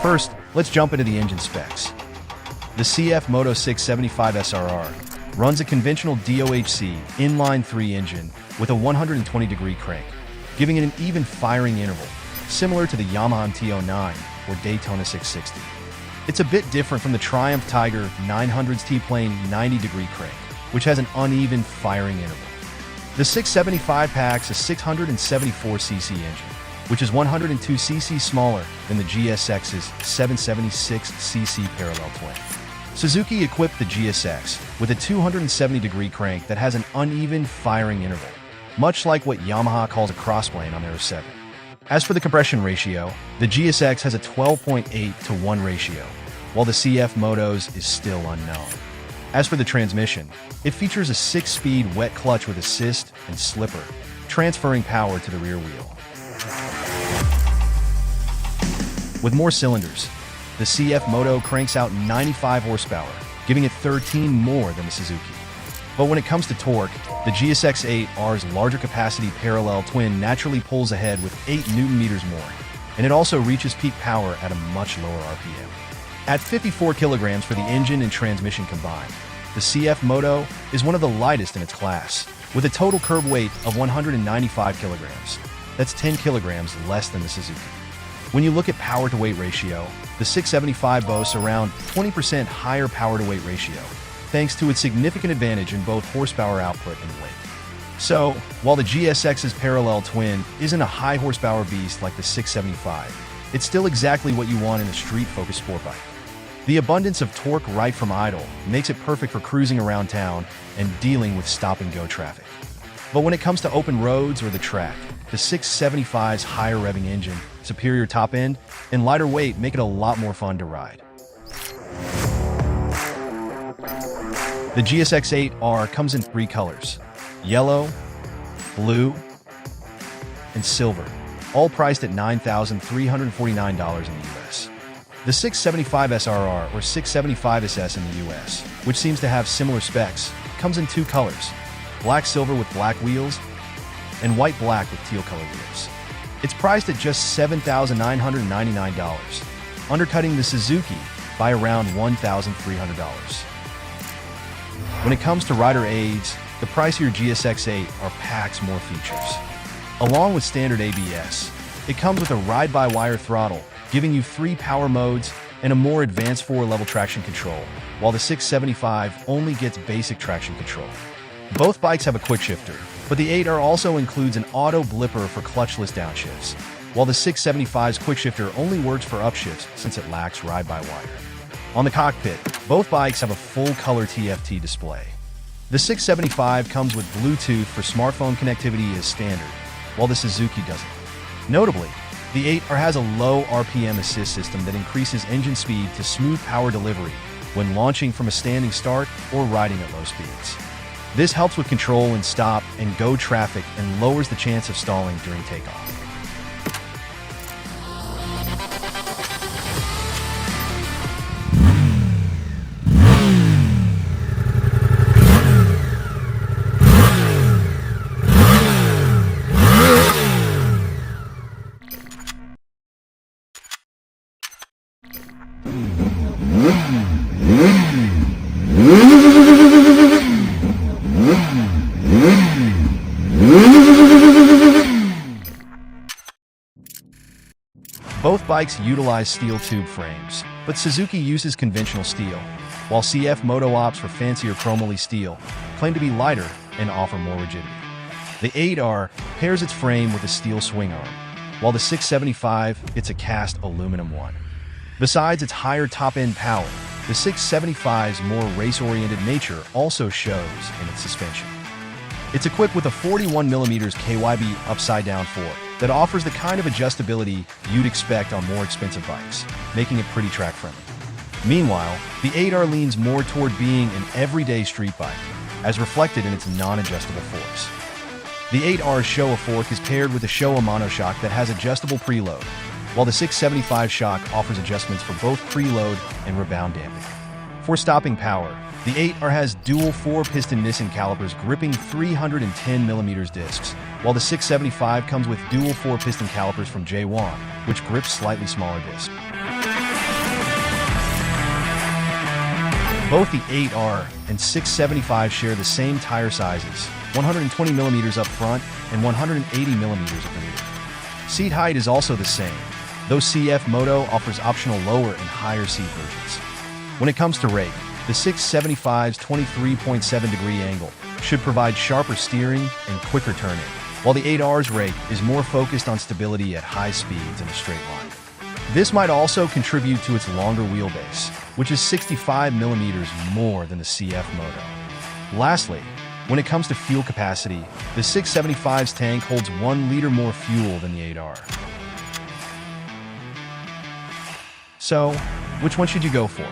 First, let's jump into the engine specs. The CFMoto 675 SRR runs a conventional DOHC inline-3 engine with a 120-degree crank, giving it an even firing interval, similar to the Yamaha MT-09 or Daytona 660. It's a bit different from the Triumph Tiger 900's T-Plane 90-degree crank, which has an uneven firing interval. The 675 packs a 674cc engine, which is 102cc smaller than the GSX's 776cc parallel twin. Suzuki equipped the GSX with a 270-degree crank that has an uneven firing interval, much like what Yamaha calls a crossplane on their 7. As for the compression ratio, the GSX has a 12.8:1 ratio, while the CFMoto's is still unknown. As for the transmission, it features a 6-speed wet clutch with assist and slipper, transferring power to the rear wheel. With more cylinders, the CFMoto cranks out 95 horsepower, giving it 13 more than the Suzuki. But when it comes to torque, the GSX-8R's larger capacity parallel twin naturally pulls ahead with 8 Nm more, and it also reaches peak power at a much lower RPM. At 54 kilograms for the engine and transmission combined, the CFMoto is one of the lightest in its class, with a total curb weight of 195 kilograms. That's 10 kilograms less than the Suzuki. When you look at power-to-weight ratio, the 675 boasts around 20% higher power-to-weight ratio, thanks to its significant advantage in both horsepower output and weight. So, while the GSX's parallel twin isn't a high-horsepower beast like the 675, it's still exactly what you want in a street-focused sport bike. The abundance of torque right from idle makes it perfect for cruising around town and dealing with stop-and-go traffic. But when it comes to open roads or the track, the 675's higher revving engine, superior top end, and lighter weight make it a lot more fun to ride. The GSX-8R comes in 3 colors: yellow, blue, and silver, all priced at $9,349 in the US. The 675 SRR or 675 SS in the US, which seems to have similar specs, comes in 2 colors: black-silver with black wheels and white-black with teal-color wheels. It's priced at just $7,999, undercutting the Suzuki by around $1,300. When it comes to rider aids, the pricier GSX-8R packs more features. Along with standard ABS, it comes with a ride-by-wire throttle, giving you 3 power modes and a more advanced 4-level traction control, while the 675 only gets basic traction control. Both bikes have a quick shifter, but the 8R also includes an auto blipper for clutchless downshifts, while the 675's quick shifter only works for upshifts since it lacks ride-by-wire. On the cockpit, both bikes have a full-color TFT display. The 675 comes with Bluetooth for smartphone connectivity as standard, while the Suzuki doesn't. Notably, the 8R has a low RPM assist system that increases engine speed to smooth power delivery when launching from a standing start or riding at low speeds. This helps with control in stop and go traffic and lowers the chance of stalling during takeoff. Both bikes utilize steel tube frames, but Suzuki uses conventional steel, while CFMoto opts for fancier chromoly steel, claim to be lighter and offer more rigidity. The 8R pairs its frame with a steel swing arm, while the 675 gets a cast aluminum one. Besides its higher top-end power, the 675's more race-oriented nature also shows in its suspension. It's equipped with a 41mm KYB upside-down fork that offers the kind of adjustability you'd expect on more expensive bikes, making it pretty track-friendly. Meanwhile, the 8R leans more toward being an everyday street bike, as reflected in its non-adjustable forks. The 8R's Showa fork is paired with a Showa monoshock that has adjustable preload, while the 675 shock offers adjustments for both preload and rebound damping. For stopping power, the 8R has dual 4-piston Nissin calipers gripping 310mm discs, while the 675 comes with dual 4-piston calipers from J1, which grips slightly smaller discs. Both the 8R and 675 share the same tire sizes, 120mm up front and 180mm at the rear. Seat height is also the same, though CFMoto offers optional lower and higher seat versions. When it comes to rake, the 675's 23.7-degree angle should provide sharper steering and quicker turning, while the 8R's rake is more focused on stability at high speeds in a straight line. This might also contribute to its longer wheelbase, which is 65mm more than the CFMoto. Lastly, when it comes to fuel capacity, the 675's tank holds 1 liter more fuel than the 8R. So, which one should you go for?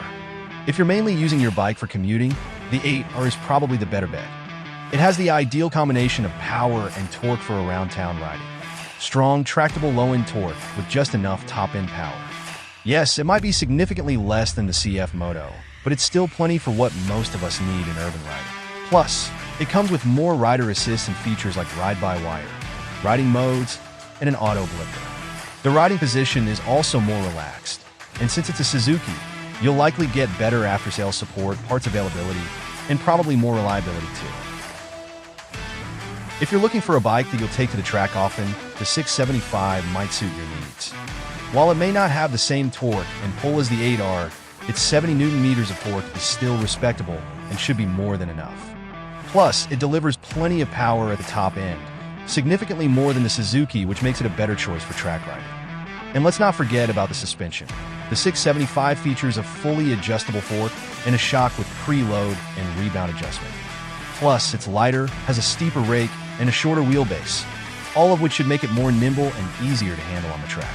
If you're mainly using your bike for commuting, the 8R is probably the better bet. It has the ideal combination of power and torque for around-town riding. Strong, tractable low-end torque with just enough top-end power. Yes, it might be significantly less than the CFMoto, but it's still plenty for what most of us need in urban riding. Plus, it comes with more rider assist and features like ride-by-wire, riding modes, and an auto blipper. The riding position is also more relaxed, and since it's a Suzuki, you'll likely get better after-sales support, parts availability, and probably more reliability too. If you're looking for a bike that you'll take to the track often, the 675 might suit your needs. While it may not have the same torque and pull as the 8R, its 70 Nm of torque is still respectable and should be more than enough. Plus, it delivers plenty of power at the top end, significantly more than the Suzuki, which makes it a better choice for track riding. And let's not forget about the suspension. The 675 features a fully adjustable fork and a shock with preload and rebound adjustment. Plus, it's lighter, has a steeper rake, and a shorter wheelbase, all of which should make it more nimble and easier to handle on the track.